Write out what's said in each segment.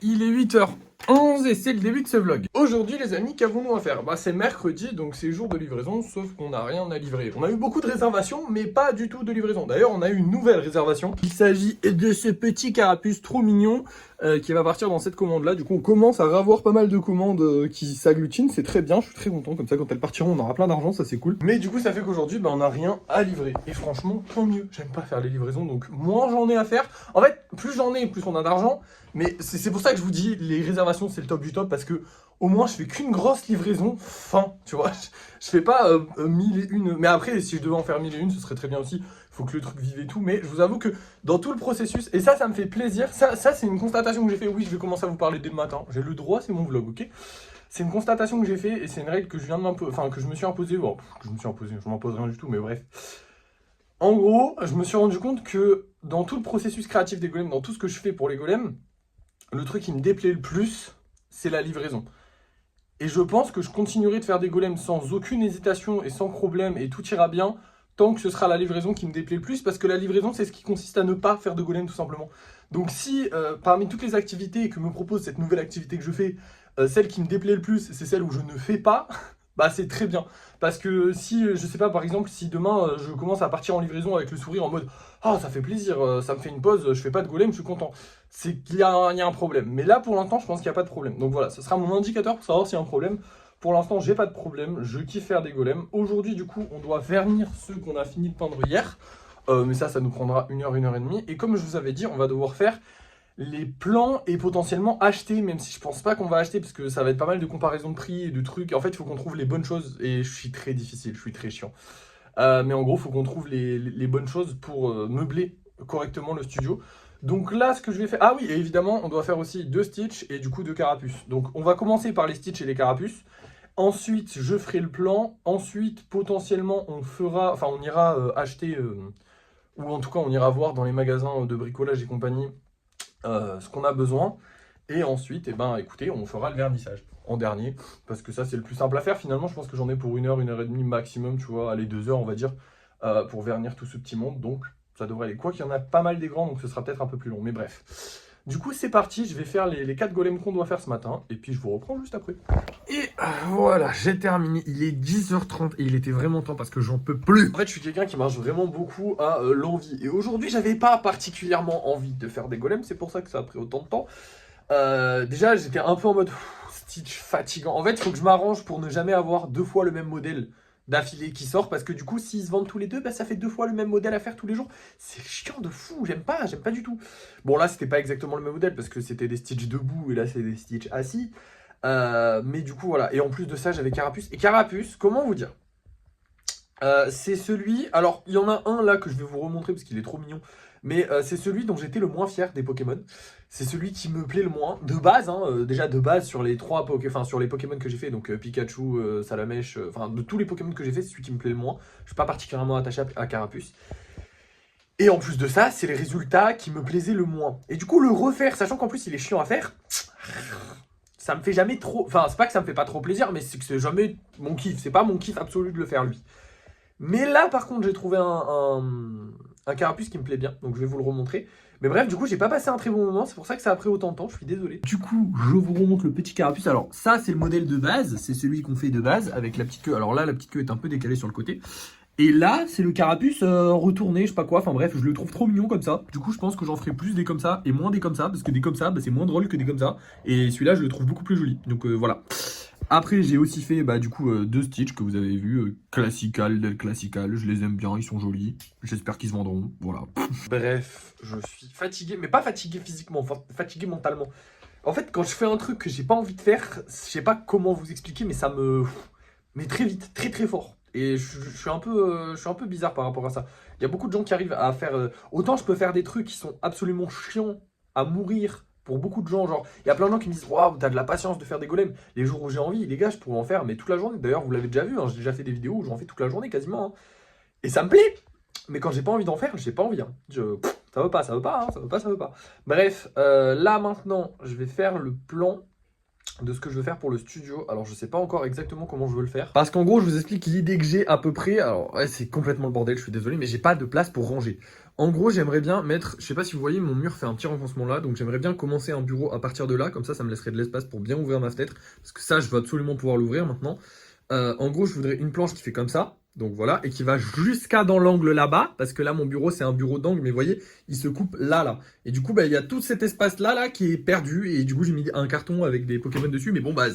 Il est 8h11 et c'est le début de ce vlog. Aujourd'hui les amis, qu'avons-nous à faire? Bah c'est mercredi, donc c'est jour de livraison, sauf qu'on n'a rien à livrer. On a eu beaucoup de réservations, mais pas du tout de livraison. D'ailleurs, on a eu une nouvelle réservation. Il s'agit de ce petit carapuce trop mignon qui va partir dans cette commande-là. Du coup, on commence à avoir pas mal de commandes qui s'agglutinent. C'est très bien, je suis très content. Comme ça, quand elles partiront, on aura plein d'argent, ça c'est cool. Mais du coup, ça fait qu'aujourd'hui, bah, on n'a rien à livrer. Et franchement, tant mieux. J'aime pas faire les livraisons, donc moins j'en ai à faire. En fait, plus j'en ai, plus on a d'argent. Mais c'est pour ça que je vous dis, les réservations, c'est le top du top, parce que au moins, je fais qu'une grosse livraison, fin, tu vois. Je fais pas 1001, mais après, si je devais en faire 1001, ce serait très bien aussi. Il faut que le truc vive et tout, mais je vous avoue que dans tout le processus, et ça me fait plaisir, ça c'est une constatation que j'ai fait, oui, je vais commencer à vous parler dès le matin, j'ai le droit, c'est mon vlog, ok? C'est une constatation que j'ai fait, et c'est une règle que je viens de m'imposer, enfin, que je me suis imposée, bon, que je me suis imposée, je m'impose rien du tout, mais bref. En gros, je me suis rendu compte que dans tout le processus créatif des golems, dans tout ce que je fais pour les golems, le truc qui me déplaît le plus, c'est la livraison. Et je pense que je continuerai de faire des golems sans aucune hésitation et sans problème, et tout ira bien, tant que ce sera la livraison qui me déplaît le plus, parce que la livraison, c'est ce qui consiste à ne pas faire de golem, tout simplement. Donc si, parmi toutes les activités que me propose cette nouvelle activité que je fais, celle qui me déplaît le plus, c'est celle où je ne fais pas, bah c'est très bien. Parce que si, je sais pas, par exemple, si demain, je commence à partir en livraison avec le sourire en mode « Ah, ça fait plaisir, ça me fait une pause, je fais pas de golem, je suis content », c'est qu'il y a un problème. Mais là, pour l'instant, je pense qu'il n'y a pas de problème. Donc voilà, ce sera mon indicateur pour savoir s'il y a un problème. Pour l'instant, j'ai pas de problème, je kiffe faire des golems. Aujourd'hui, du coup, on doit vernir ceux qu'on a fini de peindre hier. Mais ça nous prendra 1 heure, 1 heure et demie. Et comme je vous avais dit, on va devoir faire les plans et potentiellement acheter, même si je pense pas qu'on va acheter, parce que ça va être pas mal de comparaisons de prix et de trucs. En fait, il faut qu'on trouve les bonnes choses, et je suis très difficile, je suis très chiant. Mais en gros, il faut qu'on trouve les bonnes choses pour meubler correctement le studio. Donc là, ce que je vais faire... Ah oui, et évidemment, on doit faire aussi 2 stitches et du coup 2 carapuces. Donc on va commencer par les stitches et les carapuces. Ensuite, je ferai le plan. Ensuite, potentiellement, on fera... Enfin, on ira acheter... ou en tout cas, on ira voir dans les magasins de bricolage et compagnie ce qu'on a besoin. Et ensuite, eh ben, écoutez, on fera le vernissage en dernier. Parce que ça, c'est le plus simple à faire. Finalement, je pense que j'en ai pour 1 heure, 1 heure et demie maximum, tu vois. Allez, 2 heures, on va dire, pour vernir tout ce petit monde. Donc, ça devrait aller. Quoi qu'il y en a pas mal des grands, donc ce sera peut-être un peu plus long. Mais bref. Du coup, c'est parti. Je vais faire les 4 golems qu'on doit faire ce matin. Et puis, je vous reprends juste après. Et voilà, j'ai terminé. Il est 10h30 et il était vraiment temps parce que j'en peux plus. En fait, je suis quelqu'un qui marche vraiment beaucoup à l'envie. Et aujourd'hui, j'avais pas particulièrement envie de faire des golems. C'est pour ça que ça a pris autant de temps. Déjà, j'étais un peu en mode Stitch fatigant. En fait, il faut que je m'arrange pour ne jamais avoir 2 fois le même modèle d'affilée qui sort. Parce que du coup, s'ils se vendent tous les deux, bah, ça fait 2 fois le même modèle à faire tous les jours. C'est chiant de fou, j'aime pas du tout. Bon, là, c'était pas exactement le même modèle parce que c'était des Stitch debout et là, c'est des Stitch assis. Mais du coup, voilà. Et en plus de ça, j'avais Carapuce. Et Carapuce, comment vous dire? C'est celui... Alors, il y en a un là que je vais vous remontrer parce qu'il est trop mignon. Mais c'est celui dont j'étais le moins fier des Pokémon. C'est celui qui me plaît le moins. De base, hein, déjà de base sur les sur les Pokémon que j'ai fait, donc Pikachu, Salamèche, enfin de tous les Pokémon que j'ai fait, c'est celui qui me plaît le moins. Je suis pas particulièrement attaché à Carapuce. Et en plus de ça, c'est les résultats qui me plaisaient le moins. Et du coup, le refaire, sachant qu'en plus il est chiant à faire, ça me fait jamais trop... Enfin, c'est pas que ça me fait pas trop plaisir, mais c'est que c'est jamais mon kiff. C'est pas mon kiff absolu de le faire lui. Mais là, par contre, j'ai trouvé un carapuce qui me plaît bien, donc je vais vous le remontrer. Mais bref, du coup, j'ai pas passé un très bon moment, c'est pour ça que ça a pris autant de temps, je suis désolé. Du coup, je vous remonte le petit carapuce. Alors, ça, c'est le modèle de base, c'est celui qu'on fait de base, avec la petite queue. Alors là, la petite queue est un peu décalée sur le côté. Et là, c'est le carapuce retourné, je sais pas quoi, enfin bref, je le trouve trop mignon comme ça. Du coup, je pense que j'en ferai plus des comme ça et moins des comme ça, parce que des comme ça, bah, c'est moins drôle que des comme ça. Et celui-là, je le trouve beaucoup plus joli, donc voilà. Après, j'ai aussi fait bah, du coup 2 Stitch que vous avez vu, classical, del classical, je les aime bien, ils sont jolis. J'espère qu'ils se vendront, voilà. Bref, je suis fatigué, mais pas fatigué physiquement, fatigué mentalement. En fait, quand je fais un truc que j'ai pas envie de faire, je sais pas comment vous expliquer, mais ça me... Mais très vite, très très fort. Et je suis un peu bizarre par rapport à ça. Il y a beaucoup de gens qui arrivent à faire... autant je peux faire des trucs qui sont absolument chiants à mourir pour beaucoup de gens. Genre, il y a plein de gens qui me disent « Waouh, t'as de la patience de faire des golems. » Les jours où j'ai envie, les gars, je pourrais en faire, mais toute la journée. D'ailleurs, vous l'avez déjà vu, hein, j'ai déjà fait des vidéos où j'en fais toute la journée quasiment. Hein. Et ça me plaît. Mais quand j'ai pas envie d'en faire, j'ai pas envie. Hein. Ça veut pas, hein, ça veut pas. Bref, là maintenant, je vais faire le plan de ce que je veux faire pour le studio. Alors je sais pas encore exactement comment je veux le faire. Parce qu'en gros, je vous explique l'idée que j'ai à peu près. Alors ouais, c'est complètement le bordel, je suis désolé, mais j'ai pas de place pour ranger. En gros, j'aimerais bien mettre, je sais pas si vous voyez, mon mur fait un petit renfoncement là, donc j'aimerais bien commencer un bureau à partir de là, comme ça me laisserait de l'espace pour bien ouvrir ma fenêtre, parce que ça, je veux absolument pouvoir l'ouvrir maintenant. En gros, je voudrais une planche qui fait comme ça, donc voilà, et qui va jusqu'à dans l'angle là-bas, parce que là, mon bureau, c'est un bureau d'angle, mais vous voyez, il se coupe là. Et du coup, bah, il y a tout cet espace-là qui est perdu, et du coup, j'ai mis un carton avec des Pokémon dessus, mais bon, bah,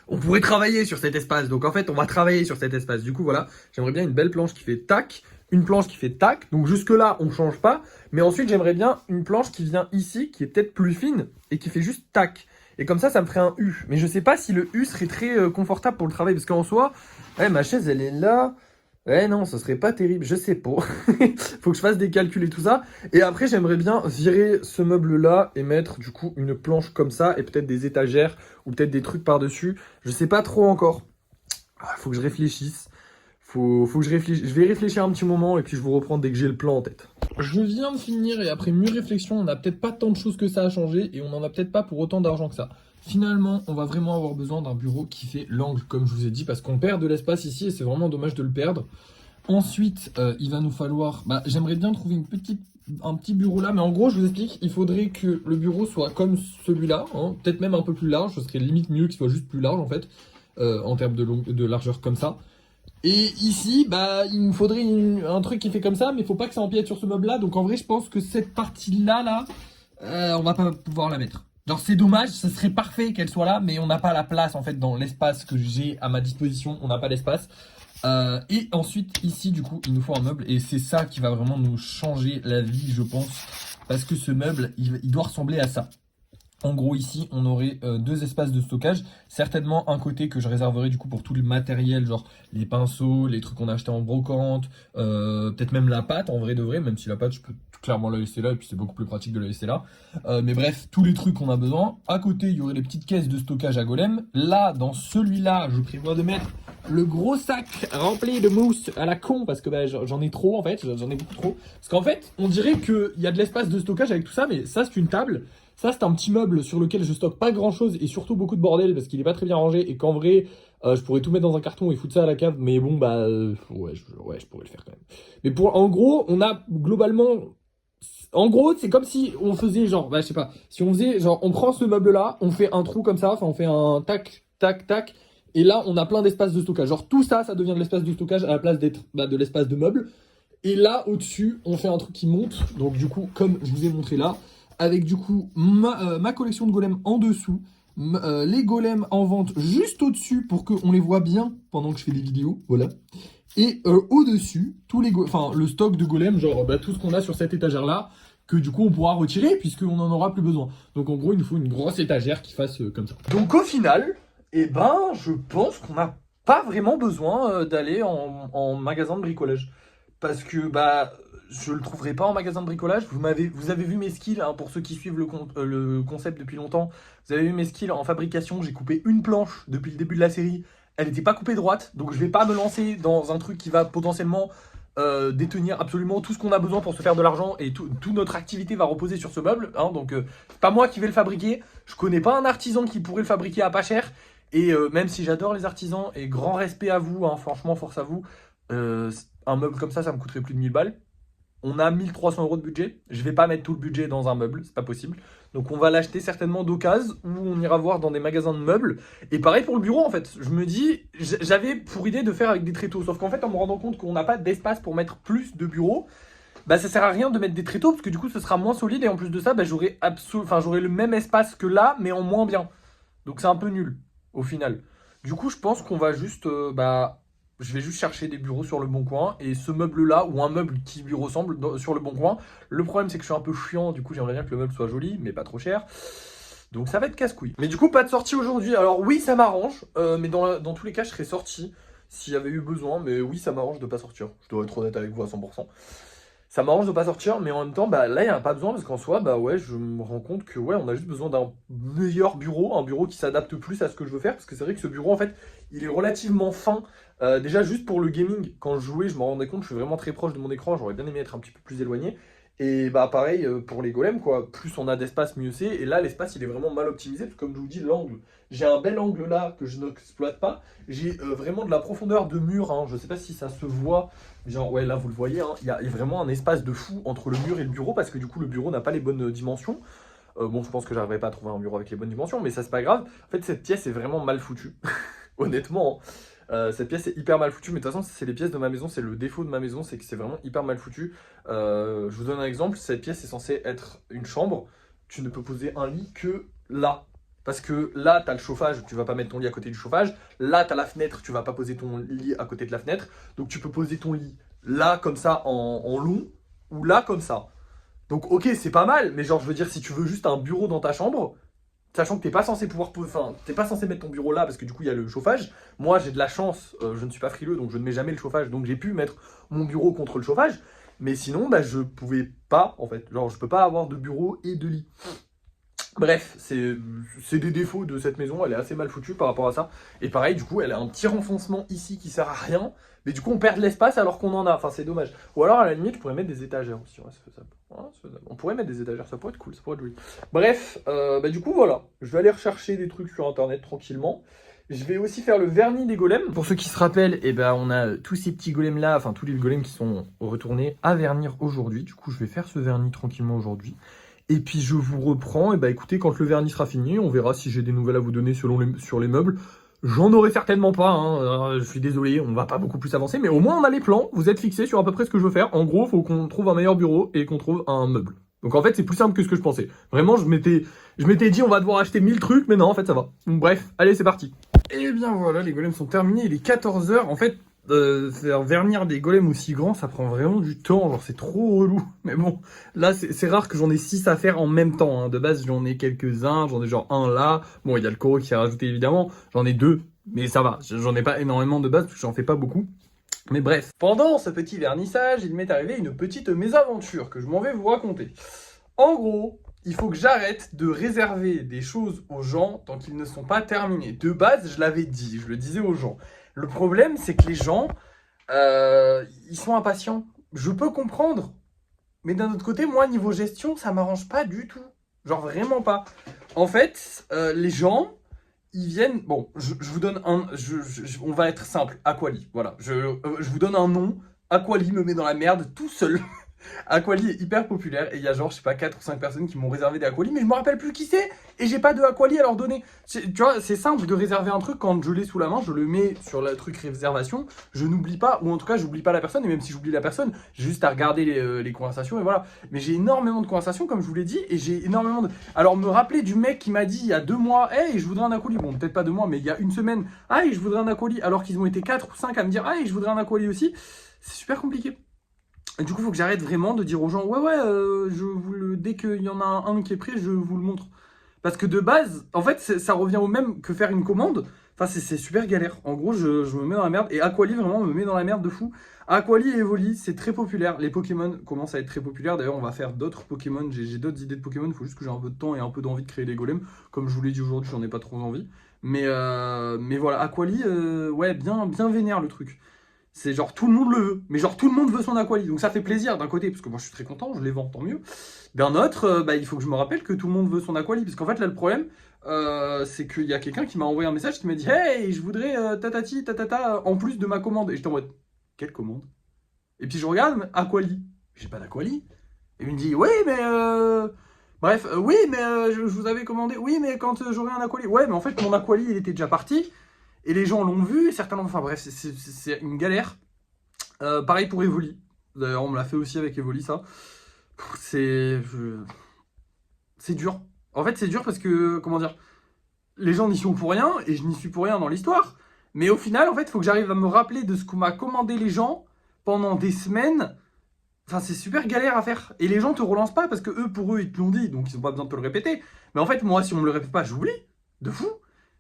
on pourrait travailler sur cet espace, donc en fait, on va travailler sur cet espace. Du coup, voilà, j'aimerais bien une belle planche qui fait tac, une planche qui fait tac, donc jusque-là, on change pas, mais ensuite, j'aimerais bien une planche qui vient ici, qui est peut-être plus fine, et qui fait juste tac. Et comme ça me ferait un U. Mais je sais pas si le U serait très confortable pour le travail. Parce qu'en soi, ouais, ma chaise, elle est là. Ouais, non, ça serait pas terrible. Je sais pas. Faut que je fasse des calculs et tout ça. Et après, j'aimerais bien virer ce meuble-là et mettre, du coup, une planche comme ça. Et peut-être des étagères ou peut-être des trucs par-dessus. Je sais pas trop encore. Faut que je réfléchisse. Faut que je réfléchisse. Je vais réfléchir un petit moment et puis je vous reprends dès que j'ai le plan en tête. Je viens de finir et après mûre réflexion, on n'a peut-être pas tant de choses que ça à changer et on n'en a peut-être pas pour autant d'argent que ça. Finalement, on va vraiment avoir besoin d'un bureau qui fait l'angle, comme je vous ai dit, parce qu'on perd de l'espace ici et c'est vraiment dommage de le perdre. Ensuite, il va nous falloir... j'aimerais bien trouver un petit bureau là, mais en gros, je vous explique, il faudrait que le bureau soit comme celui-là, hein, peut-être même un peu plus large, ce serait limite mieux qu'il soit juste plus large en fait, en termes de largeur comme ça. Et ici, il me faudrait un truc qui fait comme ça, mais il faut pas que ça empiète sur ce meuble-là. Donc en vrai, je pense que cette partie-là, on va pas pouvoir la mettre. Genre c'est dommage, ça serait parfait qu'elle soit là, mais on n'a pas la place en fait dans l'espace que j'ai à ma disposition. On n'a pas l'espace. Et ensuite, ici, du coup, il nous faut un meuble. Et c'est ça qui va vraiment nous changer la vie, je pense. Parce que ce meuble, il doit ressembler à ça. En gros, ici, on aurait deux espaces de stockage. Certainement un côté que je réserverai du coup pour tout le matériel, genre les pinceaux, les trucs qu'on a achetés en brocante, peut-être même la pâte en vrai de vrai, même si la pâte, je peux clairement la laisser là, et puis c'est beaucoup plus pratique de la laisser là. Mais bref, tous les trucs qu'on a besoin. À côté, il y aurait les petites caisses de stockage à golem. Là, dans celui-là, je prévois de mettre le gros sac rempli de mousse à la con, parce que j'en ai trop en fait, j'en ai beaucoup trop. Parce qu'en fait, on dirait qu'il y a de l'espace de stockage avec tout ça, mais ça, c'est une table. Ça, c'est un petit meuble sur lequel je stocke pas grand chose et surtout beaucoup de bordel parce qu'il est pas très bien rangé et qu'en vrai, je pourrais tout mettre dans un carton et foutre ça à la cave. Mais bon, ouais, je pourrais le faire quand même. Mais en gros, on a globalement, en gros, c'est comme si on faisait genre, je sais pas, si on faisait genre, on prend ce meuble-là, on fait un trou comme ça, enfin, on fait un tac, tac, tac. Et là, on a plein d'espace de stockage. Genre, tout ça, ça devient de l'espace de stockage à la place d'être de l'espace de meuble. Et là, au-dessus, on fait un truc qui monte. Donc, du coup, comme je vous ai montré là, avec du coup ma collection de golems en dessous, les golems en vente juste au-dessus pour qu'on les voit bien pendant que je fais des vidéos, voilà. Et au-dessus, le stock de golems, genre tout ce qu'on a sur cette étagère-là, que du coup on pourra retirer puisqu'on n'en aura plus besoin. Donc en gros, il nous faut une grosse étagère qui fasse comme ça. Donc au final, je pense qu'on n'a pas vraiment besoin d'aller en magasin de bricolage. Parce que je le trouverai pas en magasin de bricolage. Vous avez vu mes skills, hein, pour ceux qui suivent le concept depuis longtemps. Vous avez vu mes skills en fabrication. J'ai coupé une planche depuis le début de la série. Elle n'était pas coupée droite. Donc je vais pas me lancer dans un truc qui va potentiellement détenir absolument tout ce qu'on a besoin pour se faire de l'argent. Et toute notre activité va reposer sur ce meuble. Hein, donc c'est pas moi qui vais le fabriquer. Je connais pas un artisan qui pourrait le fabriquer à pas cher. Et même si j'adore les artisans et grand respect à vous, hein, franchement force à vous. Un meuble comme ça me coûterait plus de 1000 balles. On a 1300 € de budget. Je vais pas mettre tout le budget dans un meuble, c'est pas possible. Donc on va l'acheter certainement d'occasion ou on ira voir dans des magasins de meubles. Et pareil pour le bureau en fait. Je me dis, j'avais pour idée de faire avec des tréteaux. Sauf qu'en fait, en me rendant compte qu'on n'a pas d'espace pour mettre plus de bureaux, ça sert à rien de mettre des tréteaux parce que du coup ce sera moins solide. Et en plus de ça, j'aurai le même espace que là, mais en moins bien. Donc c'est un peu nul au final. Du coup, je pense qu'on va juste... je vais juste chercher des bureaux sur le Bon Coin et ce meuble-là ou un meuble qui lui ressemble sur le Bon Coin. Le problème, c'est que je suis un peu chiant, du coup, j'aimerais bien que le meuble soit joli, mais pas trop cher. Donc ça va être casse-couille. Mais du coup, pas de sortie aujourd'hui. Alors oui, ça m'arrange, mais dans tous les cas, je serais sorti s'il y avait eu besoin. Mais oui, ça m'arrange de pas sortir. Je dois être honnête avec vous à 100%. Ça m'arrange de pas sortir, mais en même temps, là, il n'y a pas besoin parce qu'en soi, ouais, je me rends compte que ouais, on a juste besoin d'un meilleur bureau, un bureau qui s'adapte plus à ce que je veux faire. Parce que c'est vrai que ce bureau, en fait, il est relativement fin. Déjà, juste pour le gaming, quand je jouais, je me rendais compte, je suis vraiment très proche de mon écran. J'aurais bien aimé être un petit peu plus éloigné. Et bah pareil pour les golems, quoi. Plus on a d'espace, mieux c'est. Et là, l'espace, il est vraiment mal optimisé. Parce que comme je vous dis, l'angle, j'ai un bel angle là que je n'exploite pas. J'ai vraiment de la profondeur de mur, hein. Je sais pas si ça se voit. Genre, ouais, là, vous le voyez, hein. Il y a vraiment un espace de fou entre le mur et le bureau. Parce que du coup, le bureau n'a pas les bonnes dimensions. Bon, je pense que j'arriverai pas à trouver un bureau avec les bonnes dimensions. Mais ça, c'est pas grave. En fait, cette pièce est vraiment mal foutue. Honnêtement, hein. Cette pièce est hyper mal foutue, mais de toute façon, c'est les pièces de ma maison, c'est le défaut de ma maison, c'est que c'est vraiment hyper mal foutu. Je vous donne un exemple, cette pièce est censée être une chambre, tu ne peux poser un lit que là. Parce que là, tu as le chauffage, tu vas pas mettre ton lit à côté du chauffage. Là, tu as la fenêtre, tu vas pas poser ton lit à côté de la fenêtre. Donc tu peux poser ton lit là, comme ça, en long, ou là, comme ça. Donc ok, c'est pas mal, mais genre, je veux dire, si tu veux juste un bureau dans ta chambre, sachant que t'es pas censé enfin, t'es pas censé mettre ton bureau là parce que du coup il y a le chauffage. Moi j'ai de la chance, je ne suis pas frileux donc je ne mets jamais le chauffage, donc j'ai pu mettre mon bureau contre le chauffage. Mais sinon, bah je pouvais pas en fait, genre je peux pas avoir de bureau et de lit. Bref, c'est des défauts de cette maison, elle est assez mal foutue par rapport à ça. Et pareil, du coup, elle a un petit renfoncement ici qui sert à rien. Mais du coup, on perd de l'espace alors qu'on en a. Enfin, c'est dommage. Ou alors, à la limite, je pourrais mettre des étagères aussi. Ouais, c'est faisable. Ouais, c'est faisable. On pourrait mettre des étagères, ça pourrait être cool, ça pourrait être joli. Bref, bah, du coup, voilà. Je vais aller rechercher des trucs sur Internet tranquillement. Je vais aussi faire le vernis des golems. Pour ceux qui se rappellent, eh ben, on a tous ces petits golems là, enfin tous les golems qui sont retournés à vernir aujourd'hui. Du coup, je vais faire ce vernis tranquillement aujourd'hui. Et puis je vous reprends, et bah écoutez, quand le vernis sera fini, on verra si j'ai des nouvelles à vous donner sur les meubles. J'en aurai certainement pas, hein. Je suis désolé, on va pas beaucoup plus avancer, mais au moins on a les plans, vous êtes fixés sur à peu près ce que je veux faire. En gros, il faut qu'on trouve un meilleur bureau et qu'on trouve un meuble. Donc en fait, c'est plus simple que ce que je pensais. Vraiment, je m'étais dit on va devoir acheter 1000 trucs, mais non, en fait ça va. Donc, bref, allez, c'est parti. Et bien voilà, les golems sont terminés, il est 14 h. En fait, faire vernir des golems aussi grands, ça prend vraiment du temps, genre c'est trop relou. Mais bon, là c'est rare que j'en ai 6 à faire en même temps, hein. De base j'en ai quelques-uns, j'en ai genre un là. Bon, il y a le Koro qui est rajouté évidemment, j'en ai 2, mais ça va, j'en ai pas énormément de base parce que j'en fais pas beaucoup. Mais bref, pendant ce petit vernissage, il m'est arrivé une petite mésaventure que je m'en vais vous raconter. En gros, il faut que j'arrête de réserver des choses aux gens tant qu'ils ne sont pas terminés. De base, je l'avais dit, je le disais aux gens. Le problème, c'est que les gens, ils sont impatients. Je peux comprendre. Mais d'un autre côté, moi, niveau gestion, ça m'arrange pas du tout. Genre vraiment pas. En fait, les gens, ils viennent... Bon, je vous donne un... on va être simple. Aquali, voilà. Je vous donne un nom. Aquali me met dans la merde tout seul. Aquali est hyper populaire et il y a genre, je sais pas, 4 ou 5 personnes qui m'ont réservé des Aquali, mais je me rappelle plus qui c'est et j'ai pas de Aquali à leur donner. Tu vois, c'est simple de réserver un truc quand je l'ai sous la main, je le mets sur le truc réservation, je n'oublie pas, ou en tout cas, j'oublie pas la personne, et même si j'oublie la personne, j'ai juste à regarder les conversations et voilà. Mais j'ai énormément de conversations, comme je vous l'ai dit, et j'ai énormément de. Alors, me rappeler du mec qui m'a dit il y a 2 mois, hey, je voudrais un Aquali, bon, peut-être pas 2 mois, mais il y a une semaine, ah, je voudrais un Aquali, alors qu'ils ont été 4 ou 5 à me dire, ah, je voudrais un Aquali aussi, c'est super compliqué. Et du coup, il faut que j'arrête vraiment de dire aux gens, ouais, dès qu'il y en a un qui est prêt, je vous le montre. Parce que de base, en fait, ça revient au même que faire une commande. Enfin, c'est super galère. En gros, je me mets dans la merde. Et Aquali, vraiment, me met dans la merde de fou. Aquali et Evoli, c'est très populaire. Les Pokémon commencent à être très populaires. D'ailleurs, on va faire d'autres Pokémon. J'ai d'autres idées de Pokémon. Il faut juste que j'ai un peu de temps et un peu d'envie de créer des golems. Comme je vous l'ai dit aujourd'hui, j'en ai pas trop envie. Mais voilà, Aquali, ouais, bien vénère le truc. C'est genre tout le monde le veut, mais genre tout le monde veut son Aquali, donc ça fait plaisir d'un côté, parce que moi je suis très content, je les vends, tant mieux. D'un autre, il faut que je me rappelle que tout le monde veut son Aquali, parce qu'en fait là le problème, c'est qu'il y a quelqu'un qui m'a envoyé un message qui m'a dit « Hey, je voudrais tatati, tatata, en plus de ma commande ». Et j'étais en mode « Quelle commande ?» Et puis je regarde, Aquali. J'ai pas d'Aquali. Et il me dit « Oui, mais bref, oui, mais je vous avais commandé, oui, mais quand j'aurai un Aquali. » Ouais, mais en fait mon Aquali il était déjà parti. Et les gens l'ont vu, et certains l'ont... Enfin bref, c'est une galère. Pareil pour Evoli. D'ailleurs, on me l'a fait aussi avec Evoli, ça. C'est dur. En fait, c'est dur parce que, comment dire, les gens n'y sont pour rien, et je n'y suis pour rien dans l'histoire. Mais au final, en fait, il faut que j'arrive à me rappeler de ce qu'on m'a commandé les gens pendant des semaines. Enfin, c'est super galère à faire. Et les gens te relancent pas, parce que eux, pour eux, ils te l'ont dit, donc ils n'ont pas besoin de te le répéter. Mais en fait, moi, si on me le répète pas, j'oublie. De fou.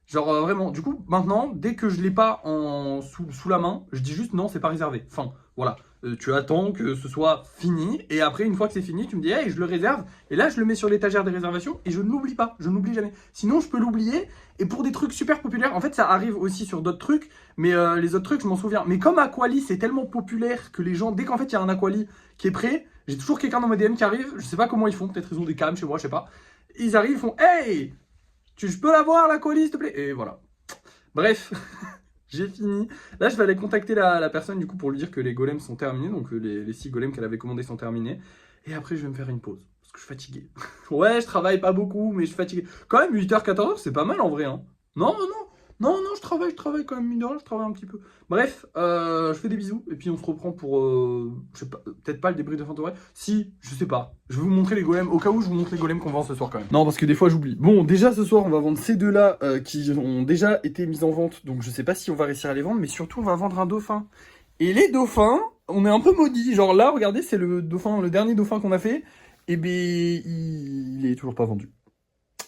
Genre vraiment, du coup, maintenant, dès que je l'ai pas sous la main, je dis juste non, c'est pas réservé. Enfin, voilà. Tu attends que ce soit fini, et après, une fois que c'est fini, tu me dis, hey, je le réserve, et là, je le mets sur l'étagère des réservations, et je ne l'oublie pas, je ne l'oublie jamais. Sinon, je peux l'oublier, et pour des trucs super populaires, en fait, ça arrive aussi sur d'autres trucs, mais les autres trucs, je m'en souviens. Mais comme Aquali, c'est tellement populaire que les gens, dès qu'en fait, il y a un Aquali qui est prêt, J'ai toujours quelqu'un dans mes DM qui arrive, je sais pas comment ils font, peut-être ils ont des cams chez moi, je sais pas. Ils arrivent, ils font « Hey, je peux l'avoir la colis, s'il te plaît ?» Et voilà. Bref, j'ai fini. Là, je vais aller contacter la personne du coup pour lui dire que les golems sont terminés, donc les 6 golems qu'elle avait commandés sont terminés. Et après, je vais me faire une pause, parce que je suis fatigué. Ouais, je travaille pas beaucoup, mais je suis fatigué. Quand même, 8h, 14h, c'est pas mal en vrai, hein. Non, je travaille quand même, mine de rien, je travaille un petit peu. Bref, je fais des bisous, et puis on se reprend pour, je sais pas, peut-être pas le débrief de fin de soirée. Si, je sais pas. Je vais vous montrer les golems, au cas où je vous montre les golems qu'on vend ce soir quand même. Non, parce que des fois j'oublie. Bon, déjà ce soir, on va vendre ces deux-là, qui ont déjà été mis en vente, donc je sais pas si on va réussir à les vendre, mais surtout on va vendre un dauphin. Et les dauphins, on est un peu maudits. Genre là, regardez, c'est le dauphin, le dernier dauphin qu'on a fait, et ben, il est toujours pas vendu.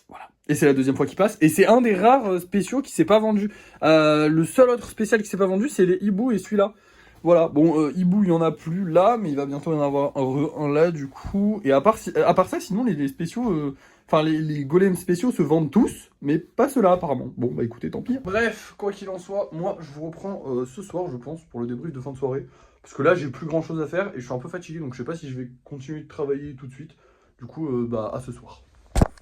Voilà. Et c'est la deuxième fois qu'il passe. Et c'est un des rares spéciaux qui s'est pas vendu. Le seul autre spécial qui s'est pas vendu, c'est les hiboux et celui-là. Voilà. Bon, hibou, il y en a plus là, mais il va bientôt y en avoir un là, du coup. Et à part ça, sinon, les spéciaux... Enfin, les golems spéciaux se vendent tous, mais pas ceux-là, apparemment. Bon, bah écoutez, tant pis. Bref, quoi qu'il en soit, moi, je vous reprends ce soir, je pense, pour le débrief de fin de soirée. Parce que là, j'ai plus grand-chose à faire et je suis un peu fatigué, donc je sais pas si je vais continuer de travailler tout de suite. Du coup, bah, à ce soir.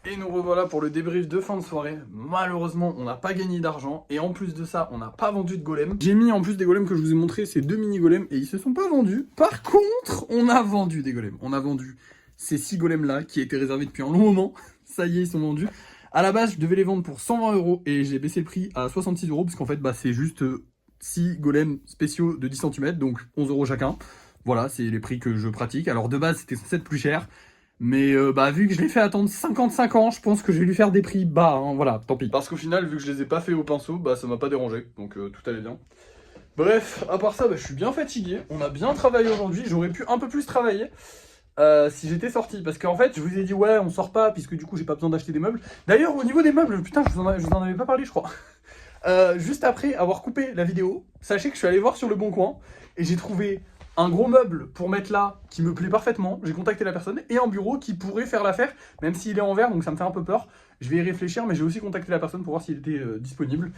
Et nous revoilà pour le débrief de fin de soirée. Malheureusement, on n'a pas gagné d'argent. Et en plus de ça, on n'a pas vendu de golem. J'ai mis en plus des golems que je vous ai montré, ces 2 mini golems, et ils se sont pas vendus. Par contre, on a vendu des golems. On a vendu ces 6 golems là, qui étaient réservés depuis un long moment. Ça y est, ils sont vendus. À la base, je devais les vendre pour 120 € et j'ai baissé le prix à 66 €, parce qu'en fait, bah, c'est juste 6 golems spéciaux de 10 cm, donc 11 € chacun. Voilà, c'est les prix que je pratique. Alors de base, c'était censé être plus cher. Mais bah, vu que je l'ai fait attendre 55 ans, je pense que je vais lui faire des prix bas, hein, voilà, tant pis. Parce qu'au final, vu que je les ai pas fait au pinceau, bah ça m'a pas dérangé, donc tout allait bien. Bref, à part ça, bah, je suis bien fatigué, on a bien travaillé aujourd'hui, j'aurais pu un peu plus travailler si j'étais sorti. Parce qu'en fait, je vous ai dit, ouais, on sort pas, puisque du coup, j'ai pas besoin d'acheter des meubles. D'ailleurs, au niveau des meubles, putain, je vous en avais pas parlé, je crois. Juste après avoir coupé la vidéo, sachez que je suis allé voir sur le Bon Coin, et j'ai trouvé un gros meuble pour mettre là, qui me plaît parfaitement, j'ai contacté la personne, et un bureau qui pourrait faire l'affaire, même s'il est en verre, donc ça me fait un peu peur. Je vais y réfléchir, mais j'ai aussi contacté la personne pour voir s'il était disponible.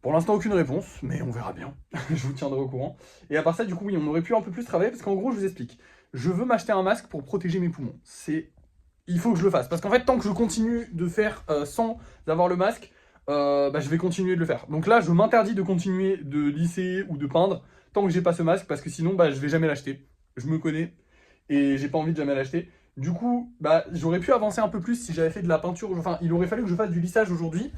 Pour l'instant, aucune réponse, mais on verra bien. Je vous tiendrai au courant. Et à part ça, du coup, oui, on aurait pu un peu plus travailler, parce qu'en gros, je vous explique. Je veux m'acheter un masque pour protéger mes poumons. Il faut que je le fasse, parce qu'en fait, tant que je continue de faire sans avoir le masque, bah, je vais continuer de le faire. Donc là, je m'interdis de continuer de lisser ou de peindre, tant que j'ai pas ce masque, parce que sinon, bah, je vais jamais l'acheter. Je me connais, et j'ai pas envie de jamais l'acheter. Du coup, bah, j'aurais pu avancer un peu plus si j'avais fait de la peinture. Enfin, il aurait fallu que je fasse du lissage aujourd'hui.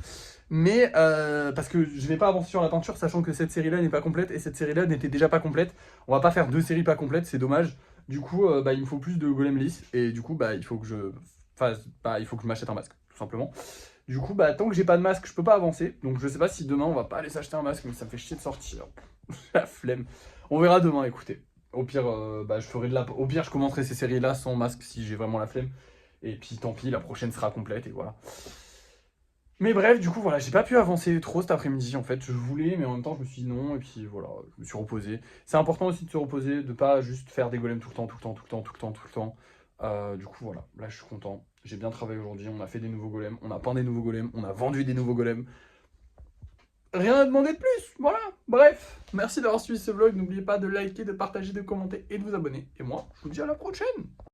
Mais, parce que je vais pas avancer sur la peinture, sachant que cette série-là n'est pas complète, et cette série-là n'était déjà pas complète. On va pas faire 2 séries pas complètes, c'est dommage. Du coup, bah, il me faut plus de golem lisse, et du coup, bah, il faut que je fasse... Bah, il faut que je m'achète un masque, tout simplement. Du coup, bah, tant que j'ai pas de masque, je peux pas avancer. Donc je sais pas si demain on va pas aller s'acheter un masque, mais ça me fait chier de sortir. La flemme. On verra demain, écoutez. Au pire, bah, au pire, je commencerai ces séries-là sans masque si j'ai vraiment la flemme. Et puis tant pis, la prochaine sera complète et voilà. Mais bref, du coup, voilà, j'ai pas pu avancer trop cet après-midi en fait. Je voulais, mais en même temps, je me suis dit non, et puis voilà, je me suis reposé. C'est important aussi de se reposer, de pas juste faire des golems tout le temps, tout le temps, tout le temps, tout le temps, tout le temps. Du coup, voilà, là je suis content. J'ai bien travaillé aujourd'hui, on a fait des nouveaux golems, on a peint des nouveaux golems, on a vendu des nouveaux golems. Rien à demander de plus, voilà. Bref, merci d'avoir suivi ce vlog. N'oubliez pas de liker, de partager, de commenter et de vous abonner. Et moi, je vous dis à la prochaine.